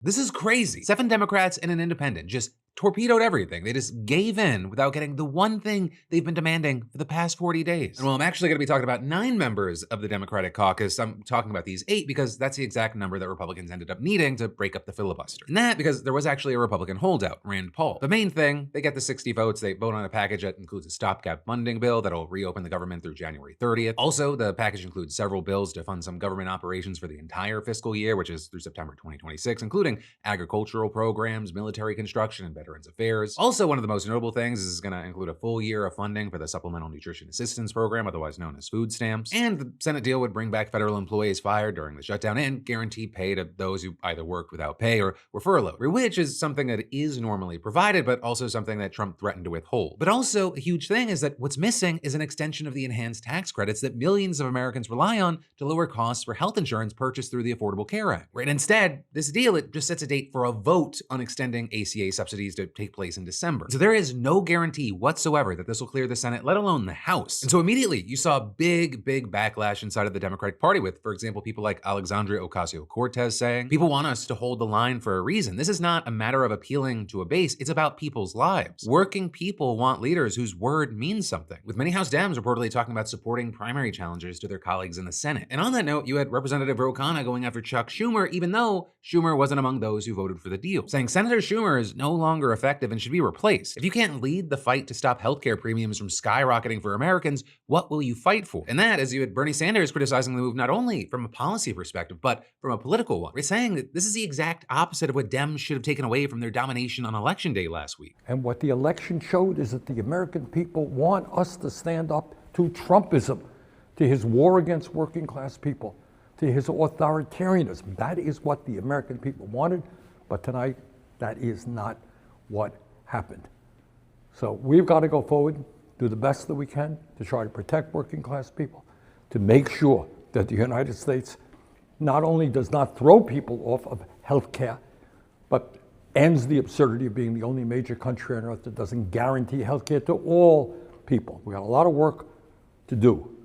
This is crazy. 7 Democrats and an independent just torpedoed everything. They just gave in without getting the one thing they've been demanding for the past 40 days. And while I'm actually going to be talking about 9 members of the Democratic caucus, I'm talking about these 8 because that's the exact number that Republicans ended up needing to break up the filibuster. And that because there was actually a Republican holdout, Rand Paul. The main thing, they get the 60 votes, they vote on a package that includes a stopgap funding bill that'll reopen the government through January 30th. Also, the package includes several bills to fund some government operations for the entire fiscal year, which is through September 2026, including agricultural programs, military construction, and Veterans Affairs. Also, one of the most notable things is going to include a full year of funding for the Supplemental Nutrition Assistance Program, otherwise known as food stamps. And the Senate deal would bring back federal employees fired during the shutdown and guarantee pay to those who either worked without pay or were furloughed, which is something that is normally provided, but also something that Trump threatened to withhold. But also, a huge thing is that what's missing is an extension of the enhanced tax credits that millions of Americans rely on to lower costs for health insurance purchased through the Affordable Care Act. Right? Instead, this deal, it just sets a date for a vote on extending ACA subsidies to take place in December. So there is no guarantee whatsoever that this will clear the Senate, let alone the House. And so immediately you saw a big backlash inside of the Democratic Party with, for example, people like Alexandria Ocasio-Cortez saying, people want us to hold the line for a reason. This is not a matter of appealing to a base. It's about people's lives. Working people want leaders whose word means something, with many House Dems reportedly talking about supporting primary challengers to their colleagues in the Senate. And on that note, you had Representative Ro Khanna going after Chuck Schumer, even though Schumer wasn't among those who voted for the deal, saying Senator Schumer is no longer effective and should be replaced. If you can't lead the fight to stop healthcare premiums from skyrocketing for Americans, what will you fight for? And that, as you had Bernie Sanders criticizing the move not only from a policy perspective, but from a political one. We're saying that this is the exact opposite of what Dems should have taken away from their domination on Election Day last week. And what the election showed is that the American people want us to stand up to Trumpism, to his war against working class people, to his authoritarianism. That is what the American people wanted, but tonight, that is not what happened. So we've got to go forward, do the best that we can to try to protect working class people, to make sure that the United States not only does not throw people off of health care, but ends the absurdity of being the only major country on earth that doesn't guarantee health care to all people. We got a lot of work to do.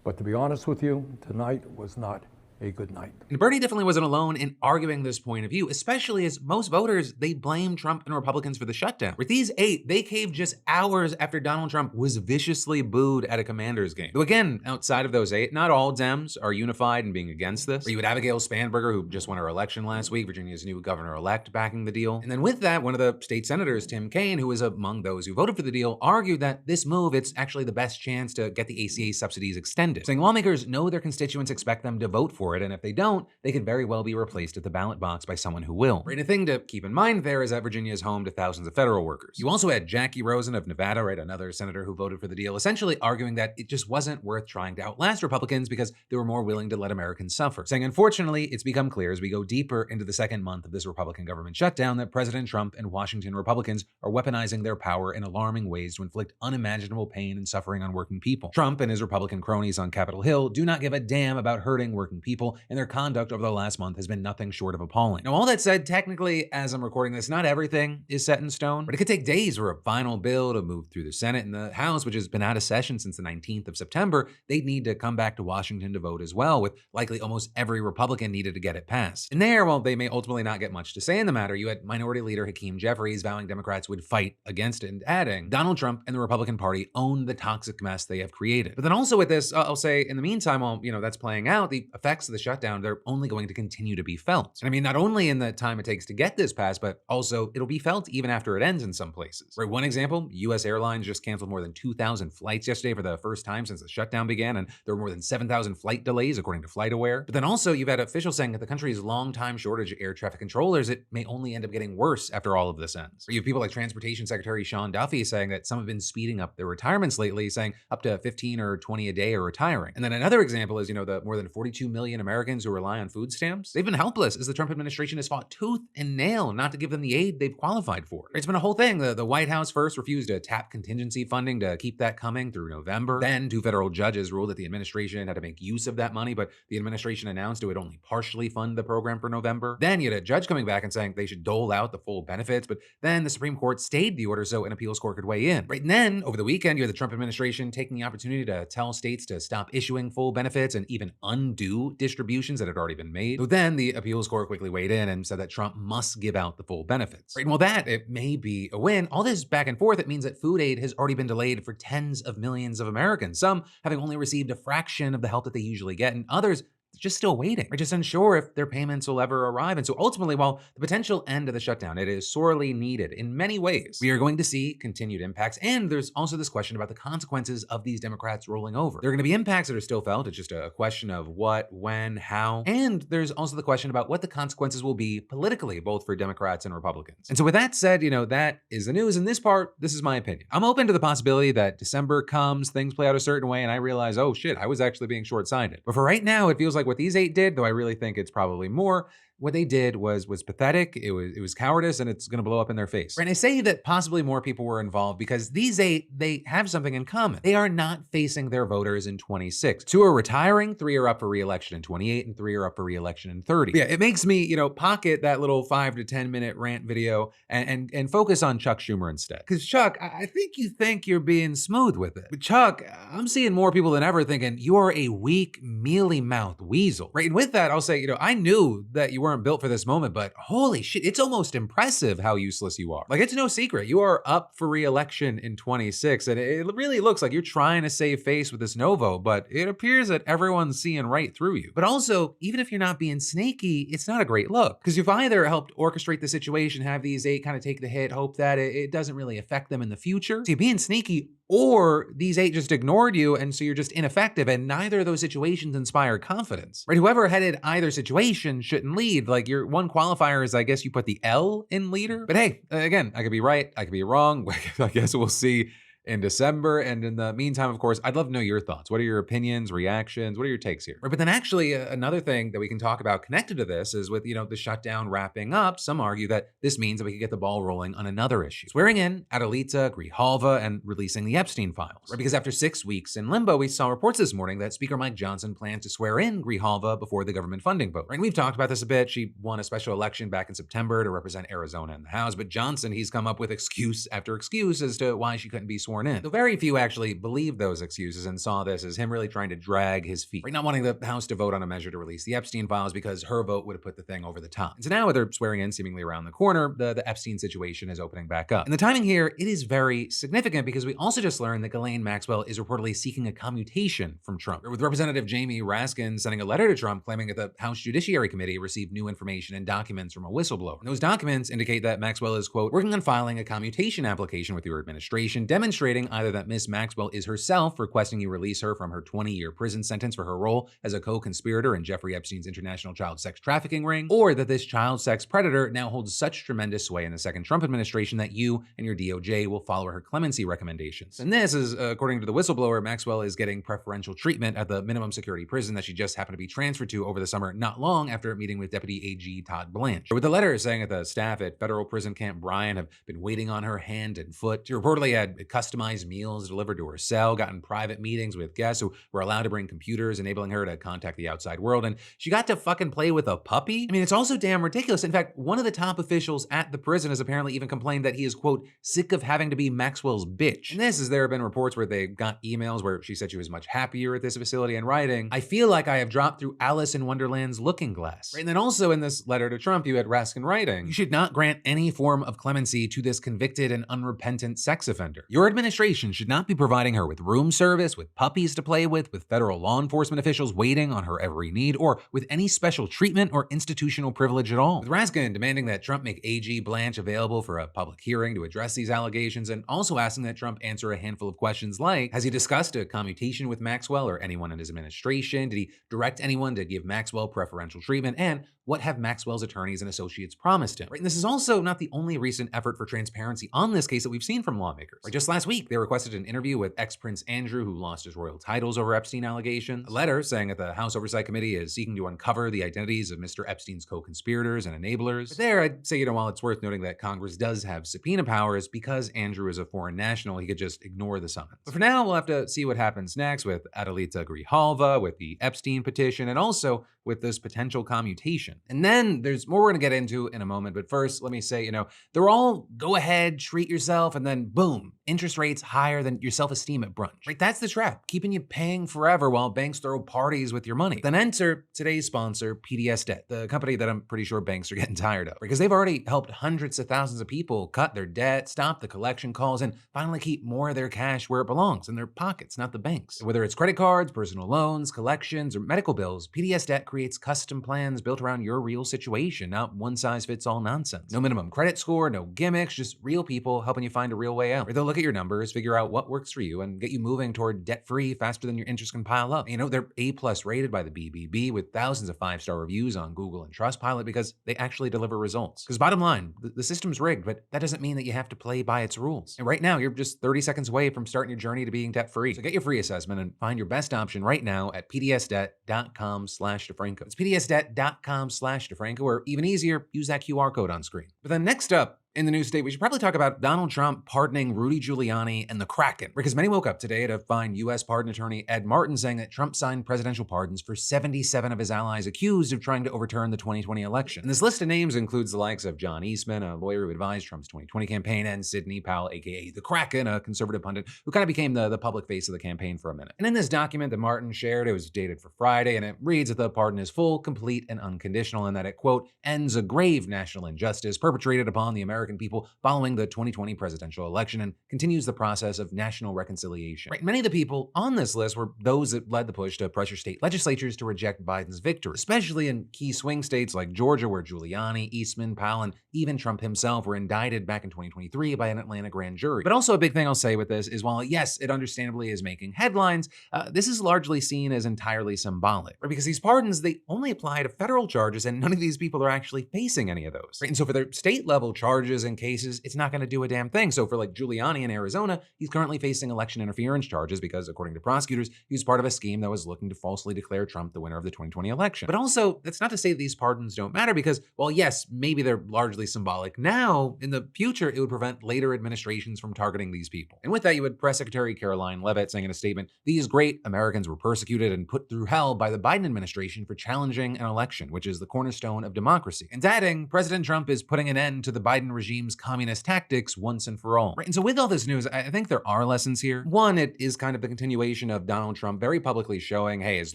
But to be honest with you, tonight was not a good night. And Bernie definitely wasn't alone in arguing this point of view, especially as most voters, they blame Trump and Republicans for the shutdown. With these 8, they caved just hours after Donald Trump was viciously booed at a Commanders game. Though again, outside of those 8, not all Dems are unified in being against this. Or you had Abigail Spanberger, who just won her election last week, Virginia's new governor-elect, backing the deal. And then with that, one of the state senators, Tim Kaine, who was among those who voted for the deal, argued that this move, it's actually the best chance to get the ACA subsidies extended, saying lawmakers know their constituents expect them to vote for it, and if they don't, they could very well be replaced at the ballot box by someone who will. Right, a thing to keep in mind there is that Virginia is home to thousands of federal workers. You also had Jackie Rosen of Nevada, right, another senator who voted for the deal, essentially arguing that it just wasn't worth trying to outlast Republicans because they were more willing to let Americans suffer, saying unfortunately, it's become clear as we go deeper into the second month of this Republican government shutdown that President Trump and Washington Republicans are weaponizing their power in alarming ways to inflict unimaginable pain and suffering on working people. Trump and his Republican cronies on Capitol Hill do not give a damn about hurting working people, and their conduct over the last month has been nothing short of appalling. Now, all that said, technically, as I'm recording this, not everything is set in stone, but it could take days for a final bill to move through the Senate, and the House, which has been out of session since the 19th of September, they'd need to come back to Washington to vote as well, with likely almost every Republican needed to get it passed. And there, while they may ultimately not get much to say in the matter, you had Minority Leader Hakeem Jeffries vowing Democrats would fight against it, and adding, Donald Trump and the Republican Party own the toxic mess they have created. But then also with this, I'll say, in the meantime, while that's playing out, the effects of the shutdown, they're only going to continue to be felt. And I mean, not only in the time it takes to get this passed, but also it'll be felt even after it ends in some places. Right, one example, U.S. Airlines just canceled more than 2,000 flights yesterday for the first time since the shutdown began, and there were more than 7,000 flight delays, according to FlightAware. But then also, you've had officials saying that the country's long-time shortage of air traffic controllers, it may only end up getting worse after all of this ends. You have people like Transportation Secretary Sean Duffy saying that some have been speeding up their retirements lately, saying up to 15 or 20 a day are retiring. And then another example is, the more than 42 million Americans who rely on food stamps. They've been helpless as the Trump administration has fought tooth and nail not to give them the aid they've qualified for. It's been a whole thing. The White House first refused to tap contingency funding to keep that coming through November. Then 2 federal judges ruled that the administration had to make use of that money, but the administration announced it would only partially fund the program for November. Then you had a judge coming back and saying they should dole out the full benefits, but then the Supreme Court stayed the order so an appeals court could weigh in. Right, and then over the weekend, you had the Trump administration taking the opportunity to tell states to stop issuing full benefits and even undo distributions that had already been made. Though then the appeals court quickly weighed in and said that Trump must give out the full benefits. Right? And while that, it may be a win, all this back and forth, it means that food aid has already been delayed for tens of millions of Americans, some having only received a fraction of the help that they usually get, and others just still waiting, or just unsure if their payments will ever arrive. And so ultimately, while the potential end of the shutdown, it is sorely needed in many ways, we are going to see continued impacts. And there's also this question about the consequences of these Democrats rolling over. There are going to be impacts that are still felt. It's just a question of what, when, how. And there's also the question about what the consequences will be politically, both for Democrats and Republicans. And so with that said, that is the news. In this part, this is my opinion. I'm open to the possibility that December comes, things play out a certain way, and I realize, oh shit, I was actually being short-sighted. But for right now, it feels like what these 8 did, though I really think it's probably more, what they did was pathetic, it was cowardice, and it's gonna blow up in their face. And I say that possibly more people were involved because these 8, they have something in common. They are not facing their voters in 26. 2 are retiring, 3 are up for re-election in 28, and 3 are up for re-election in 30. Yeah, it makes me, pocket that little 5 to 10 minute rant video and focus on Chuck Schumer instead. Because Chuck, I think you think you're being smooth with it. But Chuck, I'm seeing more people than ever thinking you are a weak, mealy-mouthed weasel. Right, and with that, I'll say, I knew that you weren't built for this moment, but holy shit, it's almost impressive how useless you are. Like, it's no secret, you are up for re-election in 26, and it really looks like you're trying to save face with this no vote, but it appears that everyone's seeing right through you. But also, even if you're not being snaky, it's not a great look, because you've either helped orchestrate the situation, have these 8 kind of take the hit, hope that it doesn't really affect them in the future. So you're being sneaky, or these 8 just ignored you, and so you're just ineffective, and neither of those situations inspire confidence. Right? Whoever headed either situation shouldn't lead. Like, your one qualifier is, I guess you put the L in leader. But hey, again, I could be right, I could be wrong. I guess we'll see in December. And in the meantime, of course, I'd love to know your thoughts. What are your opinions, reactions? What are your takes here? Right, but then actually another thing that we can talk about connected to this is with, the shutdown wrapping up, some argue that this means that we could get the ball rolling on another issue. Swearing in ABUGHAZALEH, Grijalva, and releasing the Epstein files. Right, because after 6 weeks in limbo, we saw reports this morning that Speaker Mike Johnson plans to swear in Grijalva before the government funding vote. Right, and we've talked about this a bit. She won a special election back in September to represent Arizona in the House, but Johnson, he's come up with excuse after excuse as to why she couldn't be sworn in. Though very few actually believed those excuses and saw this as him really trying to drag his feet. Right, not wanting the House to vote on a measure to release the Epstein files because her vote would have put the thing over the top. And so now with her swearing in seemingly around the corner, the Epstein situation is opening back up. And the timing here, it is very significant because we also just learned that Ghislaine Maxwell is reportedly seeking a commutation from Trump, with Representative Jamie Raskin sending a letter to Trump claiming that the House Judiciary Committee received new information and documents from a whistleblower. And those documents indicate that Maxwell is, quote, working on filing a commutation application with your administration, demonstrating either that Ms. Maxwell is herself requesting you release her from her 20-year prison sentence for her role as a co-conspirator in Jeffrey Epstein's international child sex trafficking ring, or that this child sex predator now holds such tremendous sway in the second Trump administration that you and your DOJ will follow her clemency recommendations. And this is, according to the whistleblower, Maxwell is getting preferential treatment at the minimum security prison that she just happened to be transferred to over the summer, not long after meeting with Deputy AG Todd Blanche. With the letter saying that the staff at federal prison Camp Bryan have been waiting on her hand and foot. She reportedly had customized meals delivered to her cell, gotten private meetings with guests who were allowed to bring computers, enabling her to contact the outside world, and she got to fucking play with a puppy? I mean, it's also damn ridiculous. In fact, one of the top officials at the prison has apparently even complained that he is, quote, sick of having to be Maxwell's bitch. And this is, there have been reports where they got emails where she said she was much happier at this facility and writing, I feel like I have dropped through Alice in Wonderland's looking glass. Right? And then also in this letter to Trump, you had Raskin writing, you should not grant any form of clemency to this convicted and unrepentant sex offender. Your administration should not be providing her with room service, with puppies to play with federal law enforcement officials waiting on her every need, or with any special treatment or institutional privilege at all. With Raskin demanding that Trump make AG Blanche available for a public hearing to address these allegations, and also asking that Trump answer a handful of questions like, has he discussed a commutation with Maxwell or anyone in his administration? Did he direct anyone to give Maxwell preferential treatment? And what have Maxwell's attorneys and associates promised him? Right? And this is also not the only recent effort for transparency on this case that we've seen from lawmakers. Right? Just last week, they requested an interview with ex-Prince Andrew, who lost his royal titles over Epstein allegations. A letter saying that the House Oversight Committee is seeking to uncover the identities of Mr. Epstein's co-conspirators and enablers. But there, I'd say, while it's worth noting that Congress does have subpoena powers, because Andrew is a foreign national, he could just ignore the summons. But for now, we'll have to see what happens next with ABUGHAZALEH Grijalva, with the Epstein petition, and also with this potential commutation. And then there's more we're gonna get into in a moment, but first, let me say, they're all go ahead, treat yourself, and then boom, interest rates higher than your self-esteem at brunch. Right? That's the trap, keeping you paying forever while banks throw parties with your money. Then enter today's sponsor, PDS Debt, the company that I'm pretty sure banks are getting tired of, because they've already helped hundreds of thousands of people cut their debt, stop the collection calls, and finally keep more of their cash where it belongs, in their pockets, not the banks. Whether it's credit cards, personal loans, collections, or medical bills, PDS Debt creates custom plans built around your real situation, not one-size-fits-all nonsense. No minimum credit score, no gimmicks, just real people helping you find a real way out. Or they'll look at your numbers, figure out what works for you, and get you moving toward debt-free faster than your interest can pile up. You know, they're A+ rated by the BBB with thousands of 5-star reviews on Google and Trustpilot because they actually deliver results. Because bottom line, the system's rigged, but that doesn't mean that you have to play by its rules. And right now, you're just 30 seconds away from starting your journey to being debt-free. So get your free assessment and find your best option right now at pdsdebt.com/DeFranco. It's pdsdebt.com/DeFranco, or even easier, use that QR code on screen. But then next up, in the news state, we should probably talk about Donald Trump pardoning Rudy Giuliani and the Kraken, because many woke up today to find U.S. pardon attorney Ed Martin saying that Trump signed presidential pardons for 77 of his allies accused of trying to overturn the 2020 election. And this list of names includes the likes of John Eastman, a lawyer who advised Trump's 2020 campaign, and Sidney Powell, aka the Kraken, a conservative pundit who kind of became the public face of the campaign for a minute. And in this document that Martin shared, it was dated for Friday, and it reads that the pardon is full, complete, and unconditional, and that it, quote, ends a grave national injustice perpetrated upon the American people following the 2020 presidential election, and continues the process of national reconciliation. Right, many of the people on this list were those that led the push to pressure state legislatures to reject Biden's victory, especially in key swing states like Georgia, where Giuliani, Eastman, Powell, and even Trump himself were indicted back in 2023 by an Atlanta grand jury. But also a big thing I'll say with this is, while yes, it understandably is making headlines, this is largely seen as entirely symbolic, right? Because these pardons, they only apply to federal charges, and none of these people are actually facing any of those. Right? And so for their state level charges and cases, it's not going to do a damn thing. So for like Giuliani in Arizona, he's currently facing election interference charges because, according to prosecutors, he was part of a scheme that was looking to falsely declare Trump the winner of the 2020 election. But also, that's not to say that these pardons don't matter, because while yes, maybe they're largely symbolic now, in the future, it would prevent later administrations from targeting these people. And with that, you had Press Secretary Caroline Leavitt saying in a statement, "These great Americans were persecuted and put through hell by the Biden administration for challenging an election, which is the cornerstone of democracy." And adding, President Trump is putting an end to the Biden regime's communist tactics once and for all. Right? And so with all this news, I think there are lessons here. One, it is kind of the continuation of Donald Trump very publicly showing, hey, as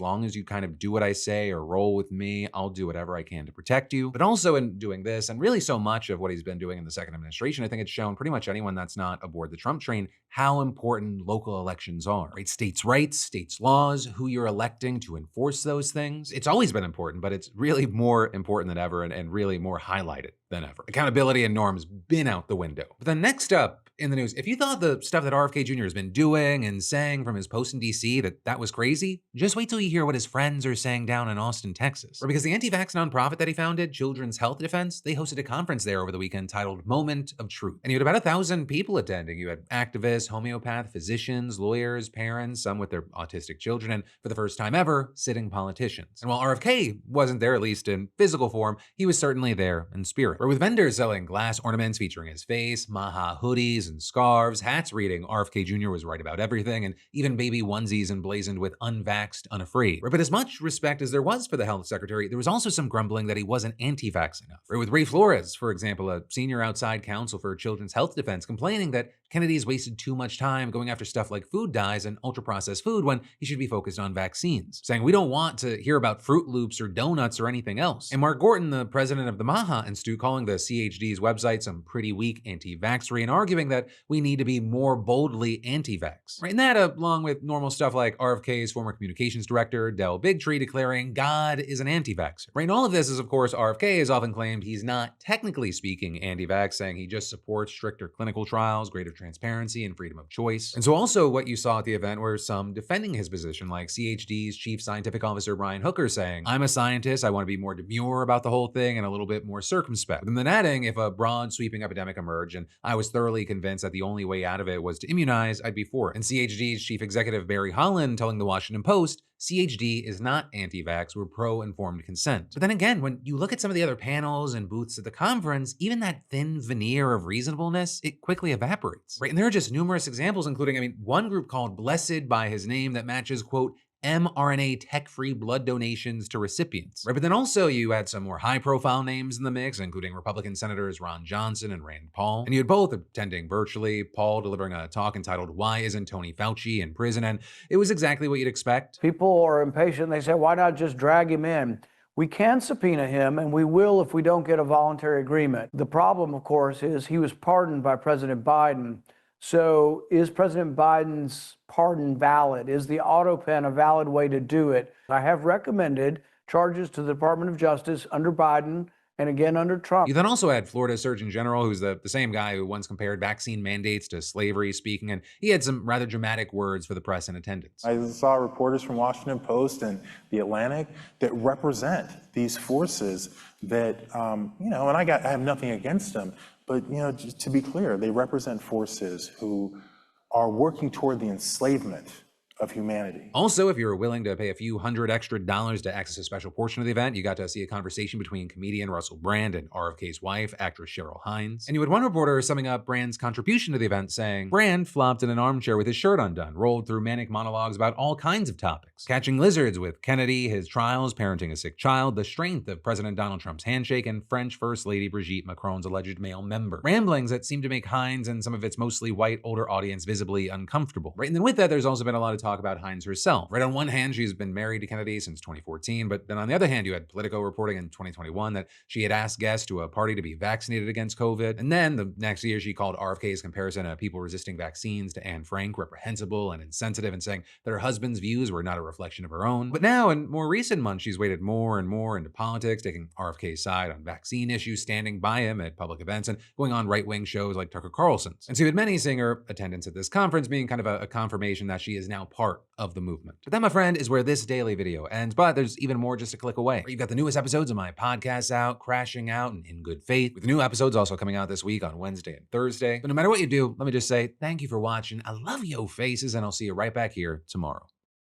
long as you kind of do what I say or roll with me, I'll do whatever I can to protect you. But also in doing this, and really so much of what he's been doing in the second administration, I think it's shown pretty much anyone that's not aboard the Trump train how important local elections are. Right? States' rights, states' laws, who you're electing to enforce those things. It's always been important, but it's really more important than ever, and really more highlighted than ever. Accountability and norms been out the window. But then next up in the news, if you thought the stuff that RFK Jr. has been doing and saying from his post in DC that was crazy, just wait till you hear what his friends are saying down in Austin, Texas. Or because the anti-vax nonprofit that he founded, Children's Health Defense, they hosted a conference there over the weekend titled Moment of Truth. And you had about 1,000 people attending. You had activists, homeopaths, physicians, lawyers, parents, some with their autistic children, and for the first time ever, sitting politicians. And while RFK wasn't there, at least in physical form, he was certainly there in spirit. Or with vendors selling glass ornaments featuring his face, Maha hoodies and scarves, hats reading "RFK Jr. was right about everything," and even baby onesies emblazoned with "Unvaxxed, Unafraid." But as much respect as there was for the health secretary, there was also some grumbling that he wasn't anti-vax enough. Or with Ray Flores, for example, a senior outside counsel for Children's Health Defense, complaining that Kennedy has wasted too much time going after stuff like food dyes and ultra-processed food when he should be focused on vaccines, saying we don't want to hear about Fruit Loops or donuts or anything else. And Mark Gorton, the president of the Maha Institute, calling the CHD's website some pretty weak anti-vaxxery and arguing that we need to be more boldly anti-vax. Right, and that along with normal stuff like RFK's former communications director, Del Bigtree, declaring God is an anti-vaxxer. Right, and all of this is, of course, RFK has often claimed he's not technically speaking anti-vax, saying he just supports stricter clinical trials, greater transparency, and freedom of choice. And so also what you saw at the event were some defending his position, like CHD's chief scientific officer, Brian Hooker, saying, I'm a scientist, I want to be more demure about the whole thing and a little bit more circumspect. And then adding, if a broad sweeping epidemic emerged and I was thoroughly convinced that the only way out of it was to immunize, I'd be for it. And CHD's chief executive, Barry Holland, telling the Washington Post, CHD is not anti-vax, we're pro-informed consent. But then again, when you look at some of the other panels and booths at the conference, even that thin veneer of reasonableness, it quickly evaporates, right? And there are just numerous examples, including, one group called Blessed by His Name that matches, quote, mRNA tech-free blood donations to recipients. Right, but then also you had some more high-profile names in the mix, including Republican Senators Ron Johnson and Rand Paul. And you had both attending virtually, Paul delivering a talk entitled "Why Isn't Tony Fauci in Prison?" And it was exactly what you'd expect. People are impatient. They say, why not just drag him in? We can subpoena him, and we will if we don't get a voluntary agreement. The problem, of course, is he was pardoned by President Biden. So is President Biden's pardon valid? Is the auto pen a valid way to do it? I have recommended charges to the Department of Justice under Biden and again under Trump. You then also had Florida Surgeon General, who's the same guy who once compared vaccine mandates to slavery speaking, and he had some rather dramatic words for the press in attendance. I saw reporters from Washington Post and The Atlantic that represent these forces that, and I have nothing against them, but, just to be clear, they represent forces who are working toward the enslavement of humanity. Also, if you were willing to pay a few $100 extra to access a special portion of the event, you got to see a conversation between comedian Russell Brand and RFK's wife, actress Cheryl Hines. And you had one reporter summing up Brand's contribution to the event saying, Brand flopped in an armchair with his shirt undone, rolled through manic monologues about all kinds of topics. Catching lizards with Kennedy, his trials, parenting a sick child, the strength of President Donald Trump's handshake, and French First Lady Brigitte Macron's alleged male member. Ramblings that seemed to make Hines and some of its mostly white older audience visibly uncomfortable. Right, and then with that, there's also been a lot of talk about Hines herself. Right, on one hand, she's been married to Kennedy since 2014, but then on the other hand, you had Politico reporting in 2021 that she had asked guests to a party to be vaccinated against COVID. And then the next year, she called RFK's comparison of people resisting vaccines to Anne Frank reprehensible and insensitive, and saying that her husband's views were not a reflection of her own. But now, in more recent months, she's waded more and more into politics, taking RFK's side on vaccine issues, standing by him at public events, and going on right-wing shows like Tucker Carlson's. And so you had many seeing her attendance at this conference being kind of a confirmation that she is now part of the movement. But that, my friend, is where this daily video ends, but there's even more just a click away. You've got the newest episodes of my podcast out, Crashing Out and In Good Faith, with new episodes also coming out this week on Wednesday and Thursday. But no matter what you do, let me just say thank you for watching. I love yo faces, and I'll see you right back here tomorrow.